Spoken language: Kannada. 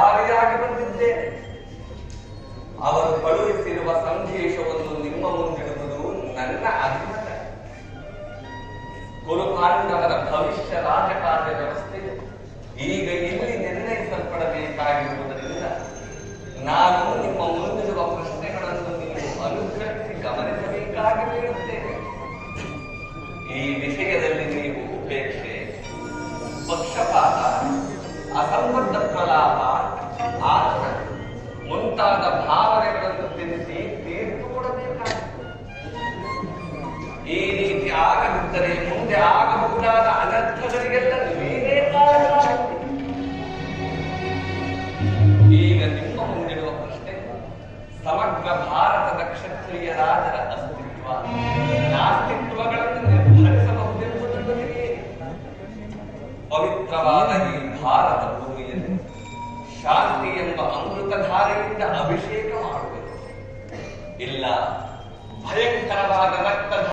ರಾಯಭಾರಿಯಾಗಿ ಬಂದಿದ್ದೇನೆ. ಅವರು ಕಳುಹಿಸಿರುವ ಸಂದೇಶವನ್ನು ನಿಮ್ಮ ಮುಂದಿಡುವುದು ನನ್ನ ಅಧಿಮತ. ಕುರುಪಾಂಡವರ ಭವಿಷ್ಯ ರಾಜಕಾರ್ಯ ವ್ಯವಸ್ಥೆಯು ಈಗ ಇಲ್ಲಿ ನಿರ್ಣಯಿಸಲ್ಪಡಬೇಕಾಗಿರುವುದರಿಂದ ನಾನು ನಿಮ್ಮ ಮುಂದಿರುವ ಪ್ರಶ್ನೆಗಳನ್ನು ನೀವು ಅನುಸರಿಸಿ ಗಮನಿಸಬೇಕಾಗಿ ಬೀಳುತ್ತೇನೆ. ಈ ವಿಷಯದಲ್ಲಿ ನೀವು ಉಪೇಕ್ಷೆ, ಪಕ್ಷಪಾತ, ಅಸಂಬದ್ಧ ಪ್ರಲಾಪ, ಆತನ ಮುಂತಾದ ಭಾವನೆಗಳನ್ನು ತಿಳಿಸಿ ತೀರ್ಪು ಕೊಡಬೇಕಾಗುತ್ತದೆ. ಈ ರೀತಿ ಆಗದಿದ್ದರೆ ಮುಂದೆ ಆಗಬಹುದಾದ ಅನರ್ಥಗಳಿಗೆಲ್ಲ ನೀವೇ ಕಾರಣರಾಗುತ್ತೀರಿ. ಈಗ ನಿಮ್ಮ ಮುಂದಿಡುವ ಪ್ರಶ್ನೆ ಸಮಗ್ರ ಭಾರತದ ಕ್ಷತ್ರಿಯ ರಾಜರ ಅಸ್ತಿತ್ವ ನಾಸ್ತಿತ್ವಗಳನ್ನು ನಿರ್ಧರಿಸಬಹುದೆಂಬುದನ್ನು ತಿಳಿಯಿರಿ. ಪವಿತ್ರವಾದ ಈ ಭಾರತ ಭೂಮಿಯಲ್ಲಿ ಶಾಂತಿ ಎಂಬ ಅಮೃತಧಾರೆಯಿಂದ ಅಭಿಷೇಕ ಮಾಡುವುದು ಇಲ್ಲ, ಭಯಂಕರವಾದ ರಕ್ತ